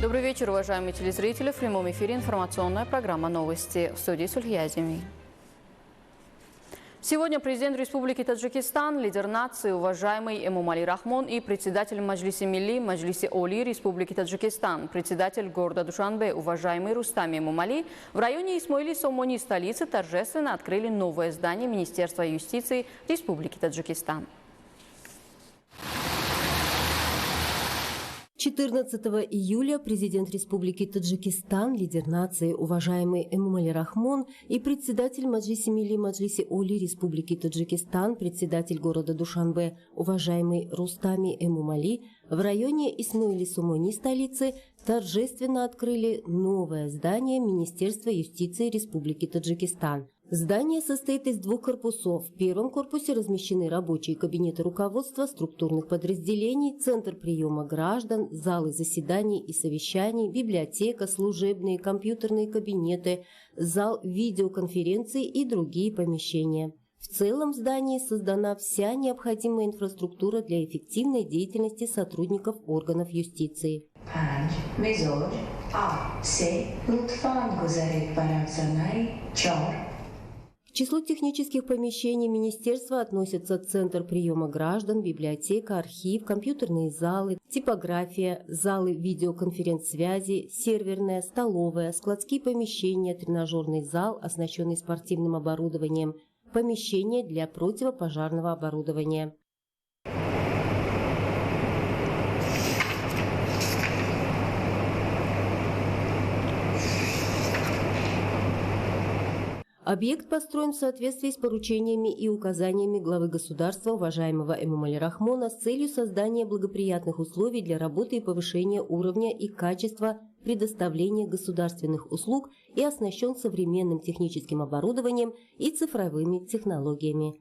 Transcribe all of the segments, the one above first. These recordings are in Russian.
Добрый вечер, уважаемые телезрители. В прямом эфире информационная программа «Новости» в студии Сульхия Азими. Сегодня президент Республики Таджикистан, лидер нации, уважаемый Эмомали Рахмон и председатель Маджлиси Милли, Маджлиси Оли Республики Таджикистан, председатель города Душанбе, уважаемый Рустами Эмомали, в районе Исмоили-Сомони столицы торжественно открыли новое здание Министерства юстиции Республики Таджикистан. 14 июля президент Республики Таджикистан, лидер нации, уважаемый Эмомали Рахмон и председатель Маджлиси Милли, Маджлиси Оли Республики Таджикистан, председатель города Душанбе, уважаемый Рустами Эмомали, в районе Исмоили-Сомони столицы торжественно открыли новое здание Министерства юстиции Республики Таджикистан. Здание состоит из двух корпусов. В первом корпусе размещены рабочие кабинеты руководства структурных подразделений, центр приема граждан, залы заседаний и совещаний, библиотека, служебные, компьютерные кабинеты, зал видеоконференций и другие помещения. В целом в здании создана вся необходимая инфраструктура для эффективной деятельности сотрудников органов юстиции. К числу технических помещений министерства относятся центр приема граждан, библиотека, архив, компьютерные залы, типография, залы видеоконференц-связи, серверная, столовая, складские помещения, тренажерный зал, оснащенный спортивным оборудованием, помещение для противопожарного оборудования. Объект построен в соответствии с поручениями и указаниями главы государства, уважаемого Эмомали Рахмона, с целью создания благоприятных условий для работы и повышения уровня и качества предоставления государственных услуг и оснащен современным техническим оборудованием и цифровыми технологиями.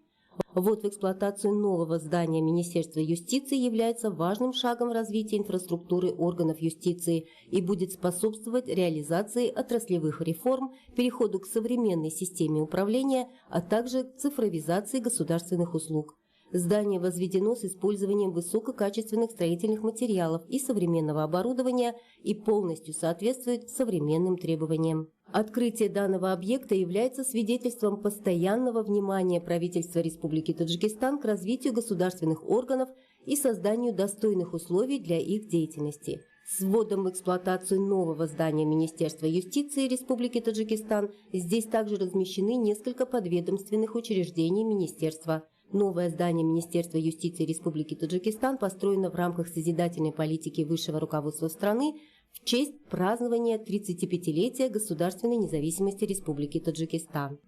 Ввод в эксплуатацию нового здания Министерства юстиции является важным шагом в развитии инфраструктуры органов юстиции и будет способствовать реализации отраслевых реформ, переходу к современной системе управления, а также к цифровизации государственных услуг. Здание возведено с использованием высококачественных строительных материалов и современного оборудования и полностью соответствует современным требованиям. Открытие данного объекта является свидетельством постоянного внимания правительства Республики Таджикистан к развитию государственных органов и созданию достойных условий для их деятельности. С вводом в эксплуатацию нового здания Министерства юстиции Республики Таджикистан здесь также размещены несколько подведомственных учреждений министерства. Новое здание Министерства юстиции Республики Таджикистан построено в рамках созидательной политики высшего руководства страны в честь празднования 35-летия государственной независимости Республики Таджикистан.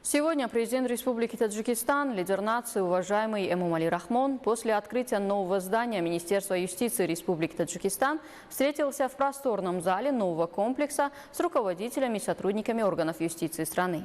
Сегодня президент Республики Таджикистан, лидер нации, уважаемый Эмомали Рахмон, после открытия нового здания Министерства юстиции Республики Таджикистан встретился в просторном зале нового комплекса с руководителями и сотрудниками органов юстиции страны.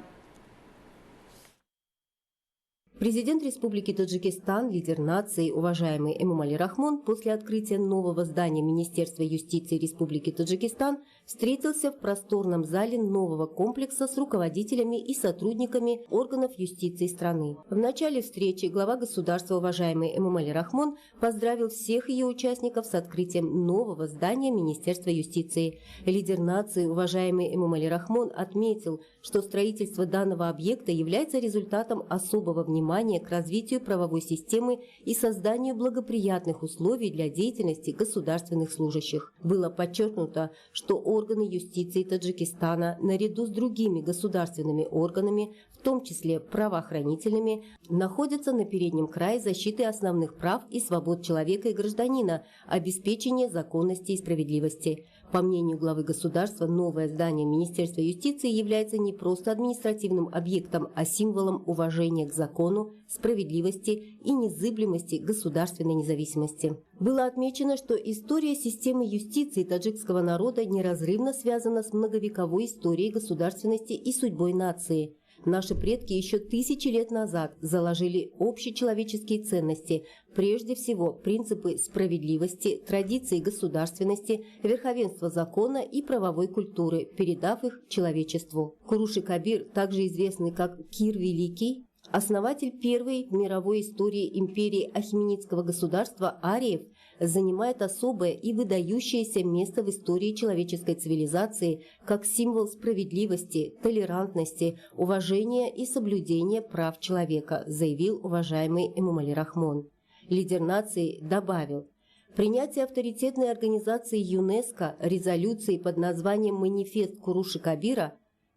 Президент Республики Таджикистан, лидер нации, уважаемый Эмомали Рахмон, после открытия нового здания Министерства юстиции Республики Таджикистан встретился в просторном зале нового комплекса с руководителями и сотрудниками органов юстиции страны. В начале встречи глава государства, уважаемый Эмомали Рахмон, поздравил всех ее участников с открытием нового здания Министерства юстиции. Лидер нации, уважаемый Эмомали Рахмон, отметил, что строительство данного объекта является результатом особого внимания к развитию правовой системы и созданию благоприятных условий для деятельности государственных служащих. Было подчеркнуто, что органы юстиции Таджикистана, наряду с другими государственными органами, в том числе правоохранительными, находятся на переднем крае защиты основных прав и свобод человека и гражданина, обеспечения законности и справедливости. По мнению главы государства, новое здание Министерства юстиции является не просто административным объектом, а символом уважения к закону, справедливости и незыблемости государственной независимости. Было отмечено, что история системы юстиции таджикского народа неразрывно связана с многовековой историей государственности и судьбой нации. Наши предки еще тысячи лет назад заложили общечеловеческие ценности, прежде всего принципы справедливости, традиции государственности, верховенства закона и правовой культуры, передав их человечеству. Куруши Кабир, также известный как Кир Великий, Основатель первой в мировой истории империи Ахеменидского государства ариев занимает особое и выдающееся место в истории человеческой цивилизации как символ справедливости, толерантности, уважения и соблюдения прав человека, заявил уважаемый Эмомали Рахмон. Лидер нации добавил: принятие авторитетной организации ЮНЕСКО резолюции под названием «Манифест Куруши-Кабира»,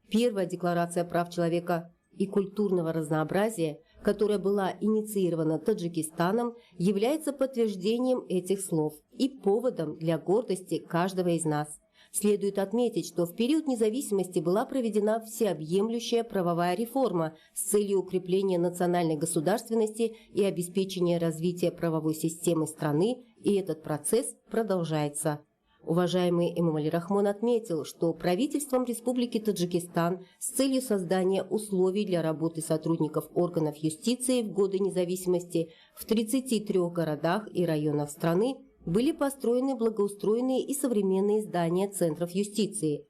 первая декларация прав человека и культурного разнообразия, которая была инициирована Таджикистаном, является подтверждением этих слов и поводом для гордости каждого из нас. Следует отметить, что в период независимости была проведена всеобъемлющая правовая реформа с целью укрепления национальной государственности и обеспечения развития правовой системы страны, и этот процесс продолжается. Уважаемый Эмомали Рахмон отметил, что правительством Республики Таджикистан с целью создания условий для работы сотрудников органов юстиции в годы независимости в 33 городах и районах страны были построены благоустроенные и современные здания центров юстиции.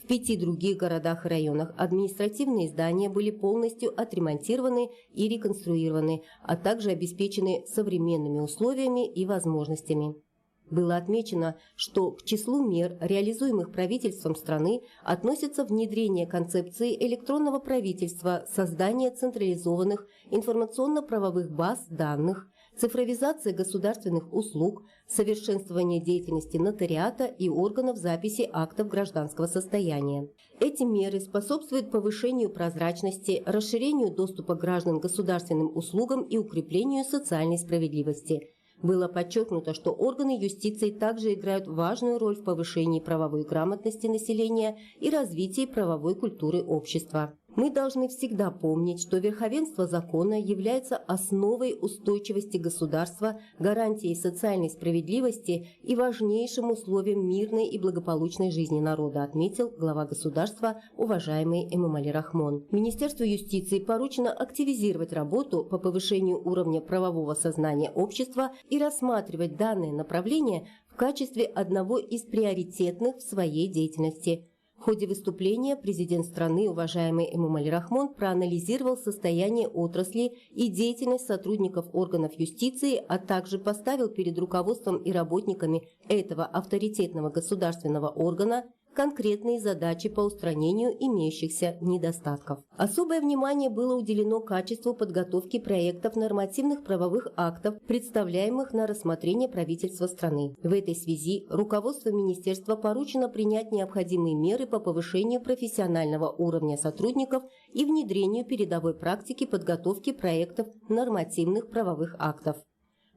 В 5 других городах и районах административные здания были полностью отремонтированы и реконструированы, а также обеспечены современными условиями и возможностями. Было отмечено, что к числу мер, реализуемых правительством страны, относятся внедрение концепции электронного правительства, создание централизованных информационно-правовых баз данных, цифровизация государственных услуг, совершенствование деятельности нотариата и органов записи актов гражданского состояния. Эти меры способствуют повышению прозрачности, расширению доступа граждан к государственным услугам и укреплению социальной справедливости. Было подчеркнуто, что органы юстиции также играют важную роль в повышении правовой грамотности населения и развитии правовой культуры общества. Мы должны всегда помнить, что верховенство закона является основой устойчивости государства, гарантией социальной справедливости и важнейшим условием мирной и благополучной жизни народа, отметил глава государства, уважаемый Эмомали Рахмон. Министерству юстиции поручено активизировать работу по повышению уровня правового сознания общества и рассматривать данное направление в качестве одного из приоритетных в своей деятельности. В ходе выступления президент страны, уважаемый Эмомали Рахмон, проанализировал состояние отрасли и деятельность сотрудников органов юстиции, а также поставил перед руководством и работниками этого авторитетного государственного органа конкретные задачи по устранению имеющихся недостатков. Особое внимание было уделено качеству подготовки проектов нормативных правовых актов, представляемых на рассмотрение правительства страны. В этой связи руководству министерства поручено принять необходимые меры по повышению профессионального уровня сотрудников и внедрению передовой практики подготовки проектов нормативных правовых актов.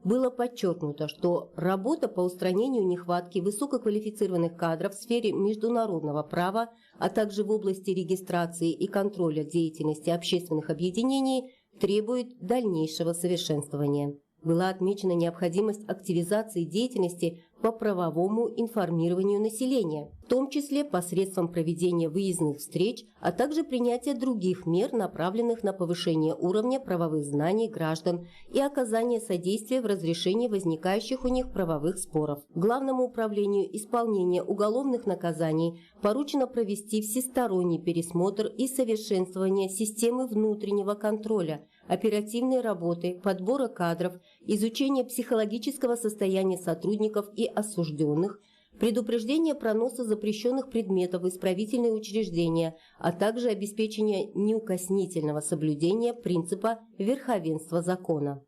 Было подчеркнуто, что работа по устранению нехватки высококвалифицированных кадров в сфере международного права, а также в области регистрации и контроля деятельности общественных объединений требует дальнейшего совершенствования. Была отмечена необходимость активизации деятельности по правовому информированию населения, в том числе посредством проведения выездных встреч, а также принятия других мер, направленных на повышение уровня правовых знаний граждан и оказание содействия в разрешении возникающих у них правовых споров. Главному управлению исполнения уголовных наказаний поручено провести всесторонний пересмотр и совершенствование системы внутреннего контроля, оперативной работы, подбора кадров, изучения психологического состояния сотрудников и осужденных, предупреждение проноса запрещенных предметов в исправительные учреждения, а также обеспечение неукоснительного соблюдения принципа верховенства закона.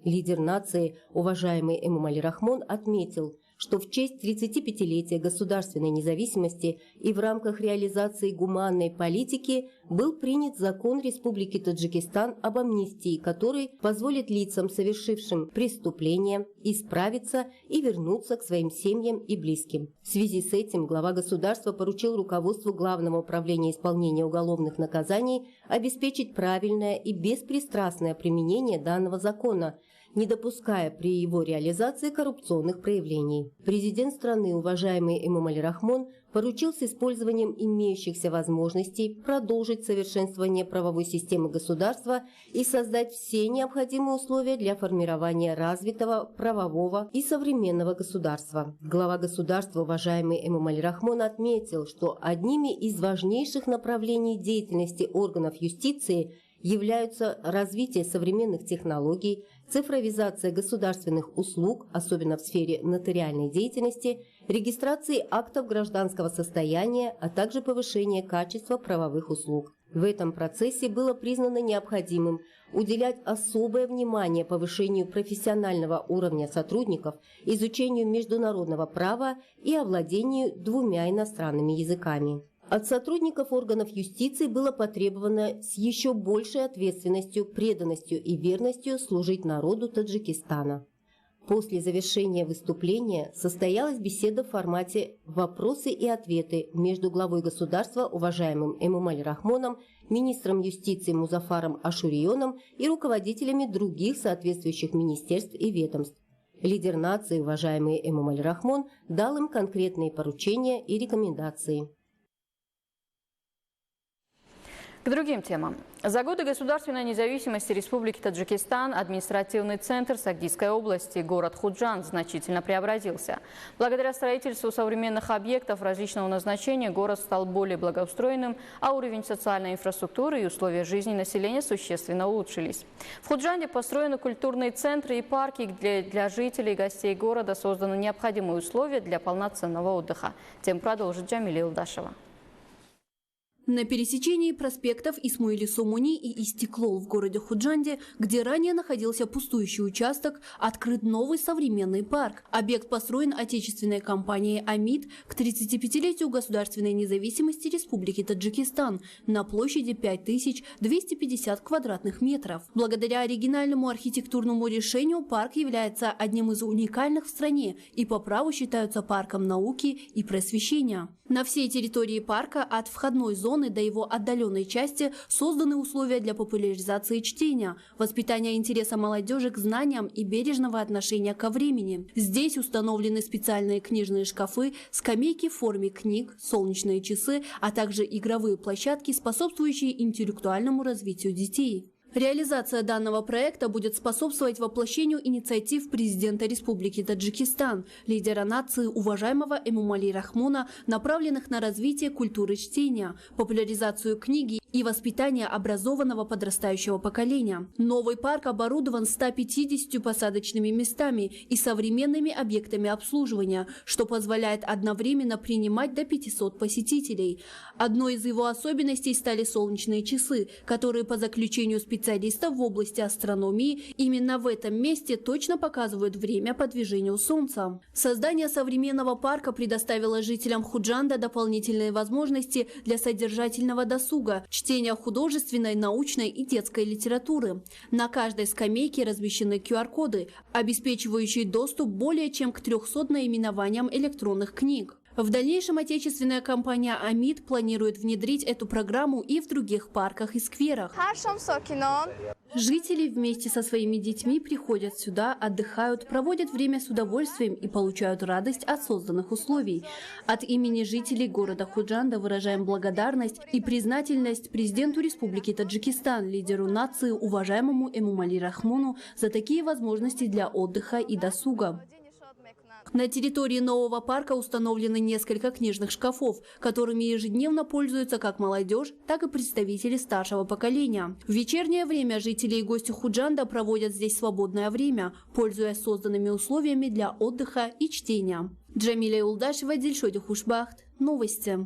Лидер нации, уважаемый Эмомали Рахмон, отметил, что в честь 35-летия государственной независимости и в рамках реализации гуманной политики был принят закон Республики Таджикистан об амнистии, который позволит лицам, совершившим преступления, исправиться и вернуться к своим семьям и близким. В связи с этим глава государства поручил руководству Главного управления исполнения уголовных наказаний обеспечить правильное и беспристрастное применение данного закона, не допуская при его реализации коррупционных проявлений. Президент страны, уважаемый Эмомали Рахмон, поручил с использованием имеющихся возможностей продолжить совершенствование правовой системы государства и создать все необходимые условия для формирования развитого, правового и современного государства. Глава государства, уважаемый Эмомали Рахмон, отметил, что одними из важнейших направлений деятельности органов юстиции являются развитие современных технологий, цифровизация государственных услуг, особенно в сфере нотариальной деятельности, регистрации актов гражданского состояния, а также повышение качества правовых услуг. В этом процессе было признано необходимым уделять особое внимание повышению профессионального уровня сотрудников, изучению международного права и овладению 2 иностранными языками. От сотрудников органов юстиции было потребовано с еще большей ответственностью, преданностью и верностью служить народу Таджикистана. После завершения выступления состоялась беседа в формате «Вопросы и ответы» между главой государства, уважаемым Эмомали Рахмоном, министром юстиции Музафаром Ашурионом и руководителями других соответствующих министерств и ведомств. Лидер нации, уважаемый Эмомали Рахмон, дал им конкретные поручения и рекомендации. К другим темам. За годы государственной независимости Республики Таджикистан административный центр Сагдийской области, город Худжанд, значительно преобразился. Благодаря строительству современных объектов различного назначения город стал более благоустроенным, а уровень социальной инфраструктуры и условия жизни населения существенно улучшились. В Худжанде построены культурные центры и парки, где для жителей и гостей города созданы необходимые условия для полноценного отдыха. Тем продолжит Джамиля Юлдашева. На пересечении проспектов Исмаили-Сомуни и Истеклол в городе Худжанде, где ранее находился пустующий участок, открыт новый современный парк. Объект построен отечественной компанией «Амид» к 35-летию государственной независимости Республики Таджикистан на площади 5250 квадратных метров. Благодаря оригинальному архитектурному решению парк является одним из уникальных в стране и по праву считается парком науки и просвещения. На всей территории парка от входной зоны до его отдаленной части созданы условия для популяризации чтения, воспитания интереса молодежи к знаниям и бережного отношения ко времени. Здесь установлены специальные книжные шкафы, скамейки в форме книг, солнечные часы, а также игровые площадки, способствующие интеллектуальному развитию детей. Реализация данного проекта будет способствовать воплощению инициатив президента Республики Таджикистан, лидера нации уважаемого Эмомали Рахмона, направленных на развитие культуры чтения, популяризацию книги и воспитание образованного подрастающего поколения. Новый парк оборудован 150 посадочными местами и современными объектами обслуживания, что позволяет одновременно принимать до 500 посетителей. Одной из его особенностей стали солнечные часы, которые по заключению специалистов в области астрономии именно в этом месте точно показывают время по движению Солнца. Создание современного парка предоставило жителям Худжанда дополнительные возможности для содержательного досуга, чтения художественной, научной и детской литературы. На каждой скамейке размещены QR-коды, обеспечивающие доступ более чем к 300 наименованиям электронных книг. В дальнейшем отечественная компания «Амид» планирует внедрить эту программу и в других парках и скверах. Жители вместе со своими детьми приходят сюда, отдыхают, проводят время с удовольствием и получают радость от созданных условий. От имени жителей города Худжанда выражаем благодарность и признательность президенту Республики Таджикистан, лидеру нации, уважаемому Эмомали Рахмону, за такие возможности для отдыха и досуга. На территории нового парка установлены несколько книжных шкафов, которыми ежедневно пользуются как молодежь, так и представители старшего поколения. В вечернее время жители и гости Худжанда проводят здесь свободное время, пользуясь созданными условиями для отдыха и чтения. Джамиля Юлдашева, Дильшоди Хушбахт. Новости.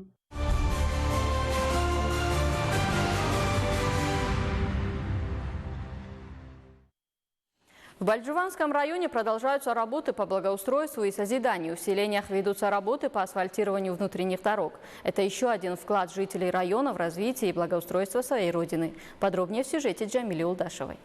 В Бальджуванском районе продолжаются работы по благоустройству и созиданию. В селениях ведутся работы по асфальтированию внутренних дорог. Это еще один вклад жителей района в развитие и благоустройство своей родины. Подробнее в сюжете Джамили Улдашевой.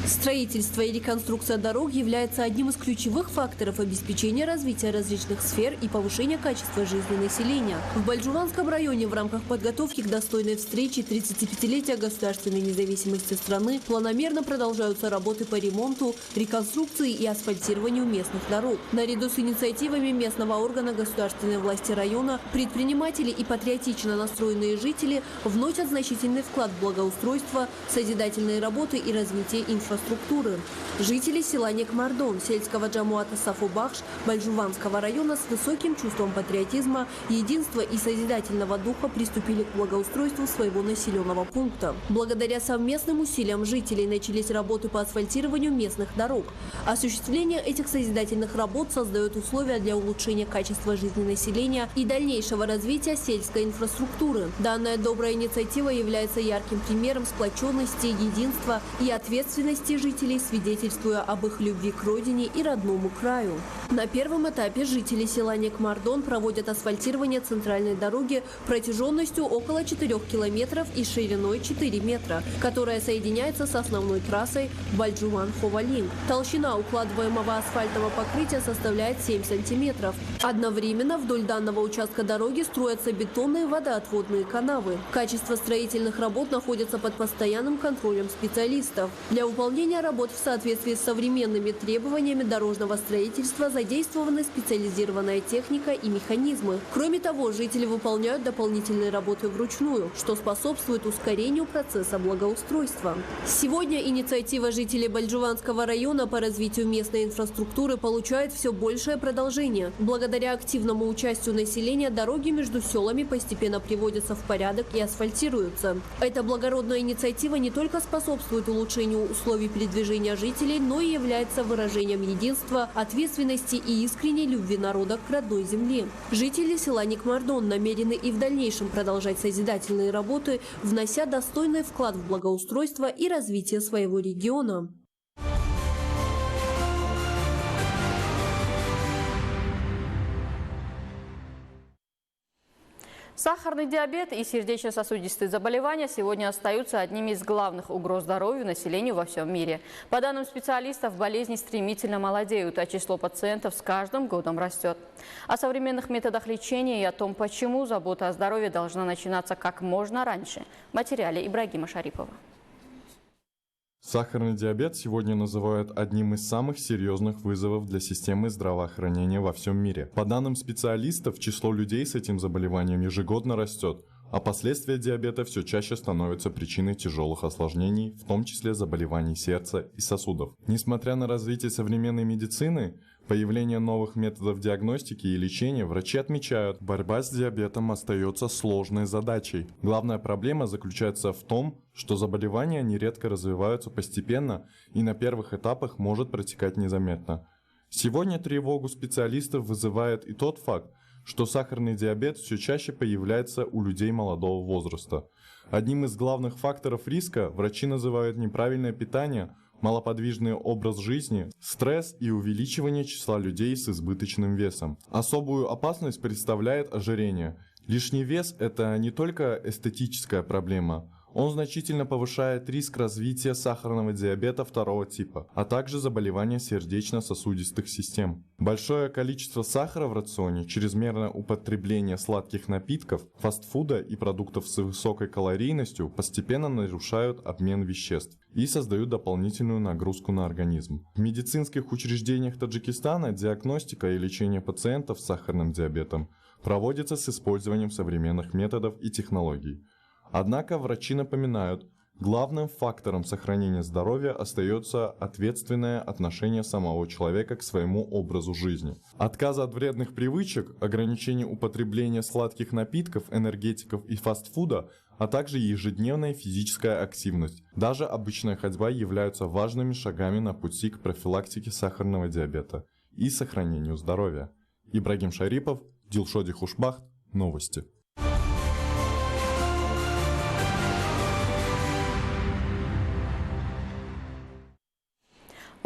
Строительство и реконструкция дорог является одним из ключевых факторов обеспечения развития различных сфер и повышения качества жизни населения. В Бальджуванском районе в рамках подготовки к достойной встрече 35-летия государственной независимости страны планомерно продолжаются работы по ремонту, реконструкции и асфальтированию местных дорог. Наряду с инициативами местного органа государственной власти района, предприниматели и патриотично настроенные жители вносят значительный вклад в благоустройство, созидательные работы и развитие инфраструктуры инфраструктуры. Жители села Некмардон, сельского джамуата Сафу-Бахш, Бальжуванского района с высоким чувством патриотизма, единства и созидательного духа приступили к благоустройству своего населенного пункта. Благодаря совместным усилиям жителей начались работы по асфальтированию местных дорог. Осуществление этих созидательных работ создает условия для улучшения качества жизни населения и дальнейшего развития сельской инфраструктуры. Данная добрая инициатива является ярким примером сплоченности, единства и ответственности жителей, свидетельствуя об их любви к родине и родному краю. На первом этапе жители села Некмардон проводят асфальтирование центральной дороги протяженностью около 4 километров и шириной 4 метра, которая соединяется с основной трассой Бальжуван-Ховалинг. Толщина укладываемого асфальтового покрытия составляет 7 сантиметров. Одновременно вдоль данного участка дороги строятся бетонные водоотводные канавы. Качество строительных работ находится под постоянным контролем специалистов. Для выполнения работ в соответствии с современными требованиями дорожного строительства задействованы специализированная техника и механизмы. Кроме того, жители выполняют дополнительные работы вручную, что способствует ускорению процесса благоустройства. Сегодня инициатива жителей Бальжуванского района по развитию местной инфраструктуры получает все большее продолжение. Благодаря активному участию населения дороги между селами постепенно приводятся в порядок и асфальтируются. Эта благородная инициатива не только способствует улучшению условий передвижения жителей, но и является выражением единства, ответственности и искренней любви народа к родной земле. Жители села Некмардон намерены и в дальнейшем продолжать созидательные работы, внося достойный вклад в благоустройство и развитие своего региона. Сахарный диабет и сердечно-сосудистые заболевания сегодня остаются одними из главных угроз здоровью населению во всем мире. По данным специалистов, болезни стремительно молодеют, а число пациентов с каждым годом растет. О современных методах лечения и о том, почему забота о здоровье должна начинаться как можно раньше. В материале Ибрагима Шарипова. Сахарный диабет сегодня называют одним из самых серьезных вызовов для системы здравоохранения во всем мире. По данным специалистов, число людей с этим заболеванием ежегодно растет, а последствия диабета все чаще становятся причиной тяжелых осложнений, в том числе заболеваний сердца и сосудов. Несмотря на развитие современной медицины, появление новых методов диагностики и лечения, врачи отмечают, борьба с диабетом остается сложной задачей. Главная проблема заключается в том, что заболевания нередко развиваются постепенно и на первых этапах может протекать незаметно. Сегодня тревогу специалистов вызывает и тот факт, что сахарный диабет все чаще появляется у людей молодого возраста. Одним из главных факторов риска врачи называют неправильное питание, малоподвижный образ жизни, стресс и увеличивание числа людей с избыточным весом. Особую опасность представляет ожирение. Лишний вес – это не только эстетическая проблема. Он значительно повышает риск развития сахарного диабета второго типа, а также заболевания сердечно-сосудистых систем. Большое количество сахара в рационе, чрезмерное употребление сладких напитков, фастфуда и продуктов с высокой калорийностью постепенно нарушают обмен веществ и создают дополнительную нагрузку на организм. В медицинских учреждениях Таджикистана диагностика и лечение пациентов с сахарным диабетом проводится с использованием современных методов и технологий. Однако врачи напоминают, главным фактором сохранения здоровья остается ответственное отношение самого человека к своему образу жизни. Отказ от вредных привычек, ограничение употребления сладких напитков, энергетиков и фастфуда, а также ежедневная физическая активность. Даже обычная ходьба являются важными шагами на пути к профилактике сахарного диабета и сохранению здоровья. Ибрагим Шарипов, Дилшоди Хушбахт, новости.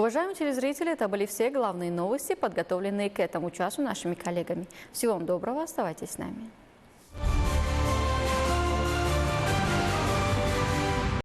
Уважаемые телезрители, это были все главные новости, подготовленные к этому часу нашими коллегами. Всего вам доброго, оставайтесь с нами.